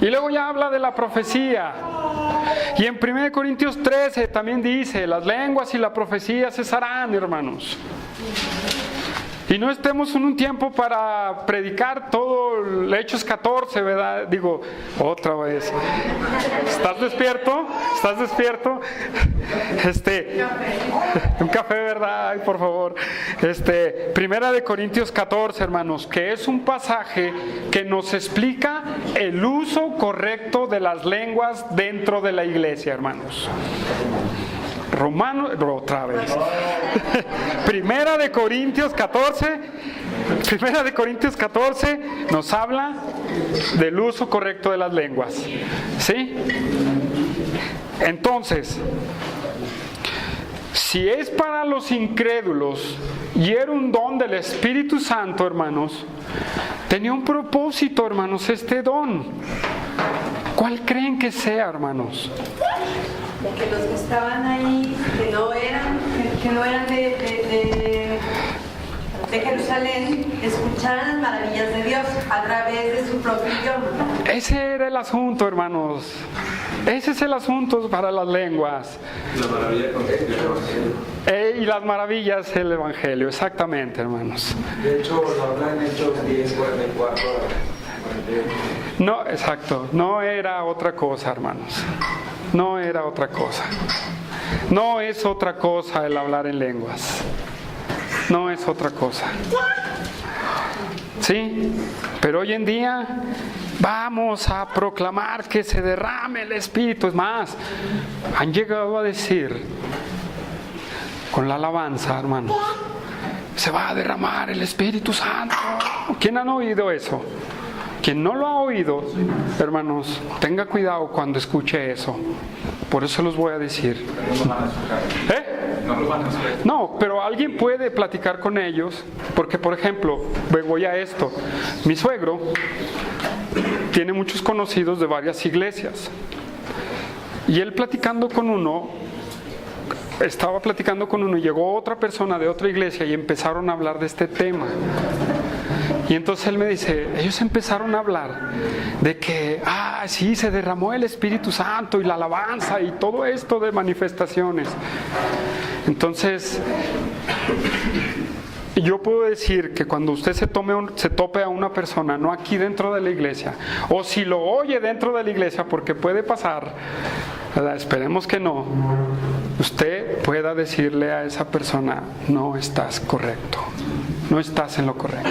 Y luego ya habla de la profecía. Y en 1 Corintios 13 también dice, las lenguas y la profecía cesarán, hermanos. Y no estemos en un tiempo para predicar todo Hechos 14, ¿verdad? Digo, otra vez. ¿Estás despierto? ¿Estás despierto? Un café, ¿verdad? Ay, por favor. Primera de Corintios 14, hermanos, que es un pasaje que nos explica el uso correcto de las lenguas dentro de la iglesia, hermanos. Otra vez. Primera de Corintios 14 nos habla del uso correcto de las lenguas. ¿Sí? Entonces, si es para los incrédulos y era un don del Espíritu Santo, hermanos, tenía un propósito, hermanos, este don. ¿Cuál creen que sea, hermanos? De que los que estaban ahí, que no eran de Jerusalén, escucharan las maravillas de Dios a través de su propio idioma. Ese era el asunto, hermanos. Ese es el asunto para las lenguas. La maravilla consiste en el Evangelio. Y las maravillas el Evangelio, exactamente, hermanos. De hecho, lo habla en Hechos 10, 44. No, exacto. No era otra cosa, hermanos. No era otra cosa. No es otra cosa el hablar en lenguas. No es otra cosa. ¿Sí? Pero hoy en día vamos a proclamar que se derrame el Espíritu. Es más, han llegado a decir con la alabanza, hermanos, se va a derramar el Espíritu Santo. ¿Quién han oído eso? Quien no lo ha oído, hermanos, tenga cuidado cuando escuche eso. Por eso los voy a decir. No, pero alguien puede platicar con ellos, porque por ejemplo, voy a esto. Mi suegro tiene muchos conocidos de varias iglesias. Y él estaba platicando con uno y llegó otra persona de otra iglesia y empezaron a hablar de este tema. Y entonces él me dice, ellos empezaron a hablar de que, sí, se derramó el Espíritu Santo y la alabanza y todo esto de manifestaciones. Entonces, yo puedo decir que cuando usted se tope a una persona, no aquí dentro de la iglesia, o si lo oye dentro de la iglesia, porque puede pasar, ¿verdad? Esperemos que no, usted pueda decirle a esa persona, no estás correcto, no estás en lo correcto.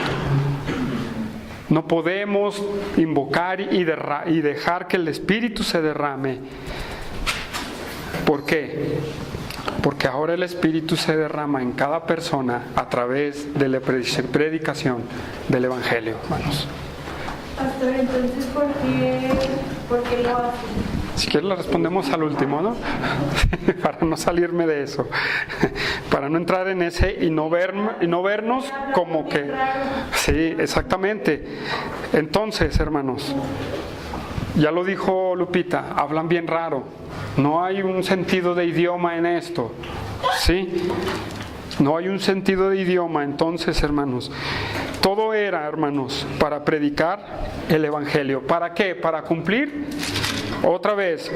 No podemos invocar y dejar que el Espíritu se derrame. ¿Por qué? Porque ahora el Espíritu se derrama en cada persona a través de la predicación del Evangelio, hermanos. Pastor, entonces, ¿por qué lo hacen? Si quieres le respondemos al último, ¿no? Para no salirme de eso. Para no entrar en ese y no vernos como que... Sí, exactamente. Entonces, hermanos, ya lo dijo Lupita, hablan bien raro. No hay un sentido de idioma en esto. ¿Sí? No hay un sentido de idioma. Entonces, hermanos, todo era, hermanos, para predicar el Evangelio. ¿Para qué? Para cumplir... Otra vez,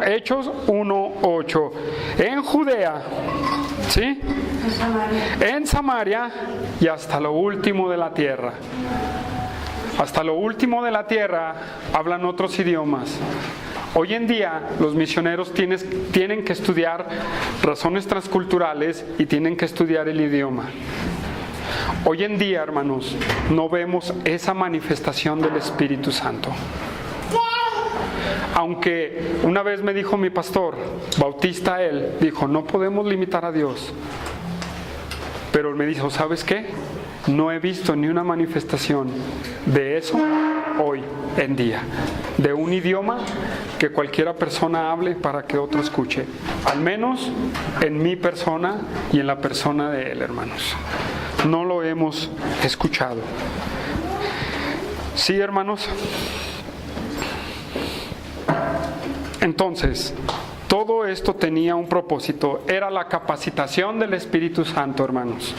Hechos 1:8. En Judea, ¿sí? En Samaria y hasta lo último de la tierra. Hasta lo último de la tierra hablan otros idiomas. Hoy en día los misioneros tienen que estudiar razones transculturales y tienen que estudiar el idioma. Hoy en día, hermanos, no vemos esa manifestación del Espíritu Santo. Aunque una vez me dijo mi pastor, bautista él, dijo, no podemos limitar a Dios. Pero él me dijo, ¿sabes qué? No he visto ni una manifestación de eso hoy en día. De un idioma que cualquiera persona hable para que otro escuche. Al menos en mi persona y en la persona de él, hermanos. No lo hemos escuchado. Sí, hermanos. Entonces, todo esto tenía un propósito, era la capacitación del Espíritu Santo, hermanos,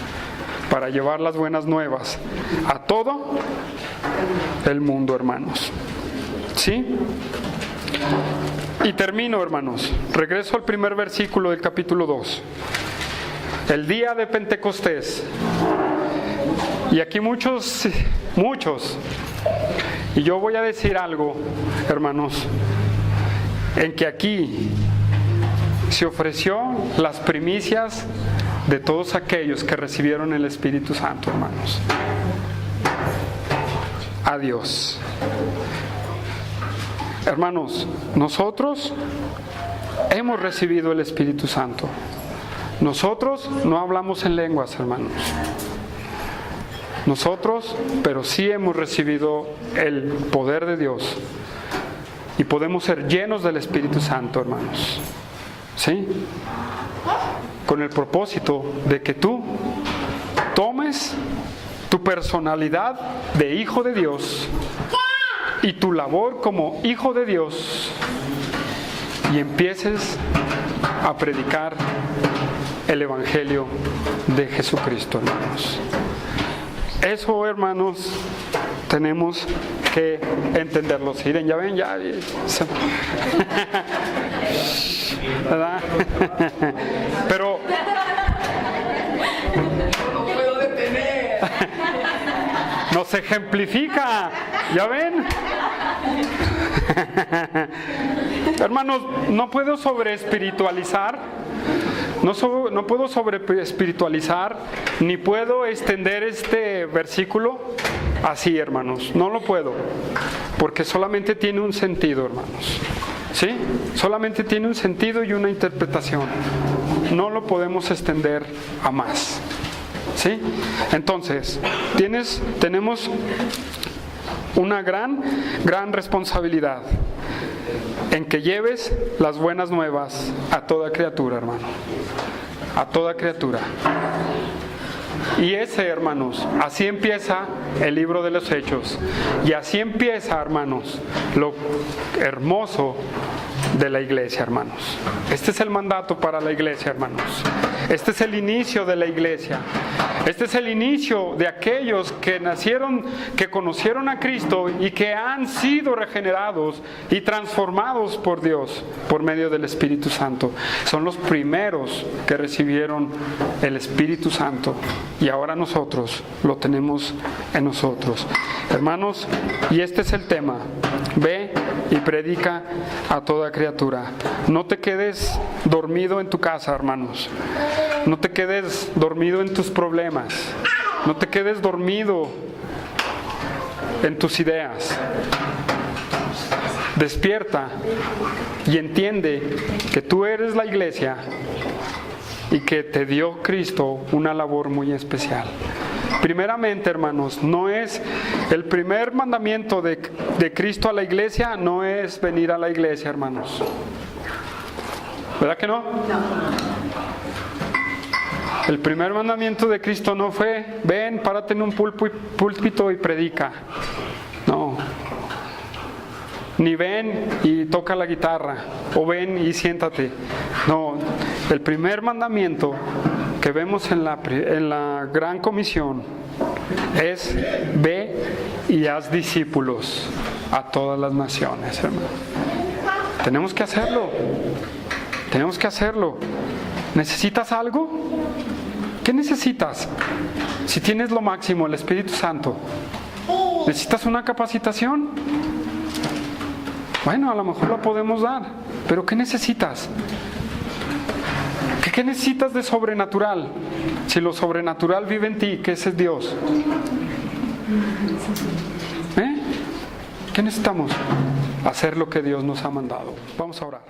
para llevar las buenas nuevas a todo el mundo, hermanos. ¿Sí? Y termino, hermanos, regreso al primer versículo del capítulo 2. El día de Pentecostés. Y aquí muchos, y yo voy a decir algo, hermanos, en que aquí se ofreció las primicias de todos aquellos que recibieron el Espíritu Santo, hermanos. A Dios. Hermanos, nosotros hemos recibido el Espíritu Santo. Nosotros no hablamos en lenguas, hermanos. Nosotros, pero sí hemos recibido el poder de Dios. Y podemos ser llenos del Espíritu Santo, hermanos. ¿Sí? Con el propósito de que tú tomes tu personalidad de hijo de Dios y tu labor como hijo de Dios y empieces a predicar el Evangelio de Jesucristo, hermanos. Eso, hermanos, tenemos que entenderlo. Miren, ya ven, ya. ¿Verdad? Pero no puedo detener. Nos ejemplifica, ¿ya ven? Hermanos, no puedo sobreespiritualizar. No puedo sobreespiritualizar, ni puedo extender este versículo así, hermanos. No lo puedo, porque solamente tiene un sentido, hermanos. ¿Sí? Solamente tiene un sentido y una interpretación. No lo podemos extender a más. ¿Sí? Entonces, tenemos una gran responsabilidad en que lleves las buenas nuevas a toda criatura, hermano. A toda criatura. Y ese, hermanos, así empieza el libro de los Hechos. Y así empieza, hermanos, lo hermoso de la iglesia, hermanos. Este es el mandato para la iglesia, hermanos. Este es el inicio de la iglesia. Este es el inicio de aquellos que nacieron, que conocieron a Cristo y que han sido regenerados y transformados por Dios por medio del Espíritu Santo. Son los primeros que recibieron el Espíritu Santo y ahora nosotros lo tenemos en nosotros. Hermanos, y este es el tema. Ve y predica a toda criatura. No te quedes dormido en tu casa, hermanos. No te quedes dormido en tus problemas. No te quedes dormido en tus ideas. Despierta y entiende que tú eres la iglesia y que te dio Cristo una labor muy especial. Primeramente, hermanos, no es el primer mandamiento de Cristo a la iglesia, no es venir a la iglesia, hermanos. ¿Verdad que no? El primer mandamiento de Cristo no fue, ven, párate en un púlpito y predica. No. Ni ven y toca la guitarra, o ven y siéntate. No, el primer mandamiento que vemos en la gran comisión es, ve y haz discípulos a todas las naciones, hermano. Tenemos que hacerlo. Tenemos que hacerlo. ¿Necesitas algo? ¿Qué necesitas? Si tienes lo máximo, el Espíritu Santo. ¿Necesitas una capacitación? Bueno, a lo mejor la podemos dar, pero ¿qué necesitas? ¿Qué necesitas de sobrenatural? Si lo sobrenatural vive en ti, que ese es Dios. ¿Qué necesitamos? Hacer lo que Dios nos ha mandado. Vamos a orar.